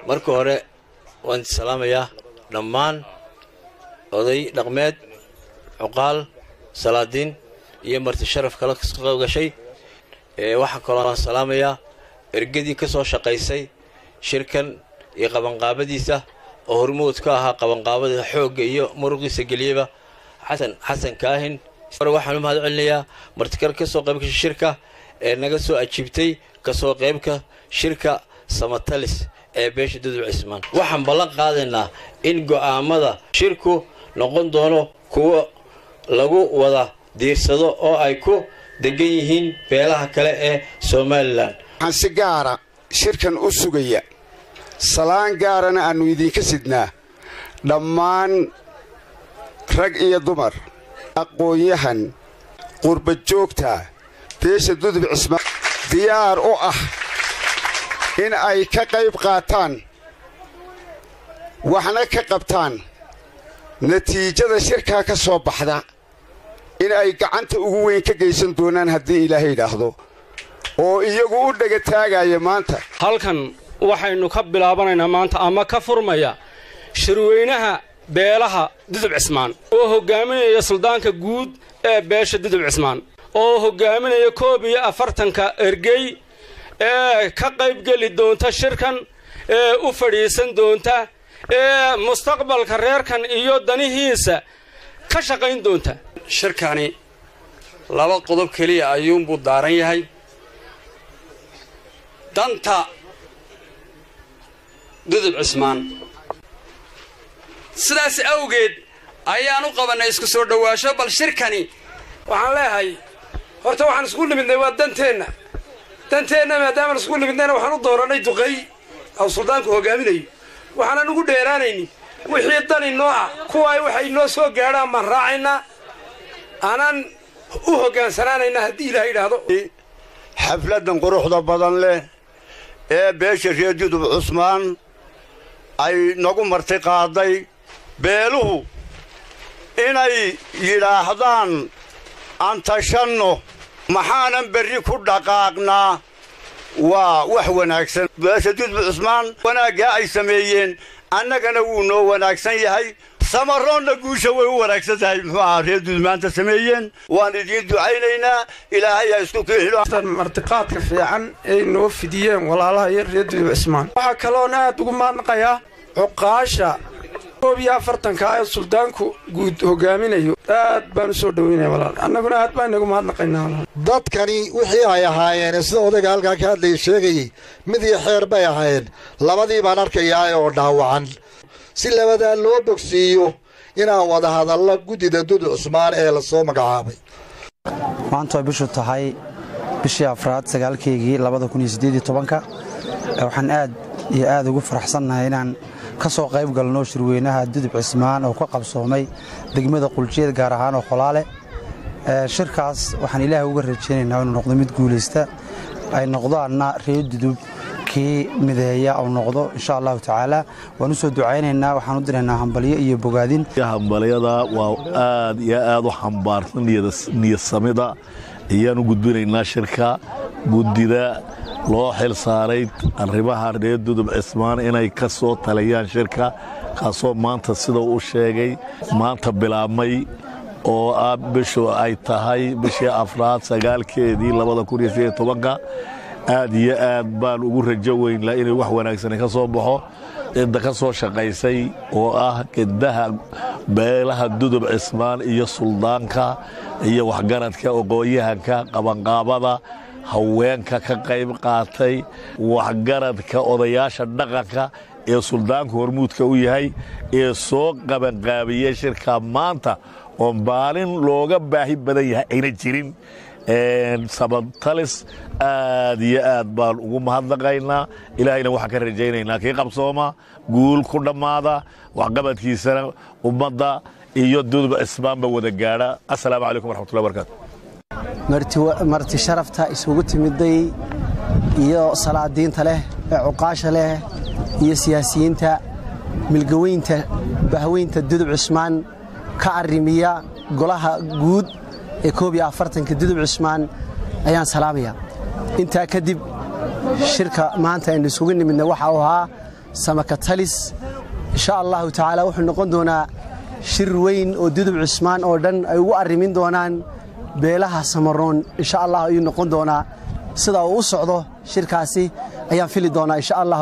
marka hore waan salaamayaa dhammaan oday dhaqmeed cuqaal salaadiin iyo marti sharaf kala qayb gashay waxa kaloo aan salaamayaa ergadii ka soo shaqaysay shirkan iyo qabanqaabadiisa oo hormood ka ahaa qabanqaabada xoogga iyo muruqiisa geliyaba xasan kaahin waxaan u mahad celinayaa martikar ka soo qayb gashay shirka naga soo ajiibtay ka soo qaybka shirka samatalis ee beesha Dudub Cismaan waxaan ballan qaadaynaa in go'aamada shirku noqon doono kuwa lagu wada diirsado oo ay ku degan yihiin beelaha kale ee Soomaaliland waxaan si gaara shirkan u sugaya salaan gaarana aanu idinka sidnaa dhammaan rag iyo dumar aqoon-yahan qurba joogta beesha Dudub Cismaan diyaar u ah in ay ka qayb qaataan waxna ka qabtaan natiijada shirka ka soo baxda in ay gacanta ugu weyn ka geysan doonaan haddii Ilaahay yiraahdo oo iyagu u dhaga taagaya maanta halkan waxaynu ka bilaabanaynaa maanta ama ka furmaya shirweynaha beelaha Dudub Cismaan oo hogaaminaya suldaanka guud ee beesha Dudub Cismaan oo hogaaminaya 41 ergey ee ka qayb gali doonta shirkan ee u fadhiisan doonta ee mustaqbalka reerkan iyo danihiisa ka shaqayn doonta shirkani laba qodob kaliya ayuunbuu daaran yahay danta Dudub Cismaan sidaas awgeed ayaan u qabanay isku soo dhawaasho bal shirkani waxaan leeyahay horta waxaan isku nimidnay waa danteena maadaama isku nimidnayna waxaan u dooranay duqay aw suldaanku hogaaminayo waxaan ugu dheeraanayni wixii dani noo ah kuwa waxay noo soo gaadhaan ma raacayna aanan u hogaansanaanayna haddii Ilaahay yiraahdo xafladan quruxda badan leh ee beesha reer Dudub Cismaan ay nagu marti qaaday beeluhu inay yiraahdaan antashanno maxaanan berri ku dhaqaaqnaa waa wax wanaagsan beesha Dudub Cismaan wanaagga ay sameeyeen annagana wuu noo wanaagsan yahay samaroonna guusha way u wanaagsan tahay muxuu reer Dudub maanta sameeyeen waan idin ducaynaynaa Ilaahay ha isku kiixilo martiqaadka fiican ee noo fidiyeen walaalaha iyo reer Dudub Cismaan waxa kale oo aad ugu maadnaqayaa cuqaasha 41 ee suldaanku guud hogaaminayo aad baan u soo dhaweynaa walaal annaguna aad baan nagu maadnaqaynaa dadkani wixii ay ahaayeen sida odayga halka ka hadlay sheegay mid iyo xeer bay ahaayeen labadii baan arkayaa oo dhaawacan si labada loo bogsiyo inaan wada hadallo gudida Dudub Cismaan ee la soo magacaabay maanta ay bishu tahay bishii afraad 9keygii 2018 waxaan aad ugu faraxsanahay inaan ka soo qayb galno shirweynaha Dudub Cismaan oo ka qabsoomay degmada Quljeed gaar ahaan oo Kholaale shirkaas waxaan Ilaahay uga rajaynaynaa inuu noqdo mid guuleysta ay noqdaana reer Dudub kii mideeya oo noqdo insha Allah taala waan u soo ducaynaynaa waxaan u diraynaa hambaliyo iyo bogaadin hambaliyada waa aad iyo aad u xambaarsan niyad samida iyaan u gudbinaynaa shirka gudida loo xil saaray arrimaha reer Dudub Cismaan inay ka soo taliyaan shirka kaasoo maanta sida uu sheegay maanta bilaabmay oo bishu ay tahay bishii afraad 9keedii 2018 aad iyo aad baan ugu rajo weynaa inay wax wanaagsan ka soo baxo inta ka soo shaqaysay oo ah gedaha beelaha Dudub Cismaan iyo suldaanka iyo waxgaradka aqoonyahanka qabanqaabada haweenka ka qayb qaatay waxgaradka odayaasha dhaqanka ee suldaanku hormuudka u yahay ee soo qabanqaabiyay shirka maanta oo baalin looga baahi badan yahay ayna jirin samatalis aad iyo aad baan ugu mahadnaqaynaa ilaahayna waxaan ka rajaynaynaa kii qabsooma guul ku dhammaada waxqabadkiisana ummadda iyo Dudub Cismaanba wada gaadha assalaamu calaykum waraxmatullahi wabarakaatu marti sharafta isugu timiday iyo salaadiinta leh ee cuqaasha leh iyo siyaasiyiinta milgaweynta bahweynta Dudub Cismaan ka arrimiya golaha guud ee 41 Dudub Cismaan ayaan salaamaya inta kadib shirka maanta aynu isugu nimidna waxa uu ahaa samakatalis insha allahu tacaala wuxuu noqon doonaa shir weyn oo dudub cismaan oo dhan ay ugu arrimin doonaan beelaha samaroon insha allah ayuu noqon doonaa sida uu u socdo shirkaasi ayaan fili doonaa insha allah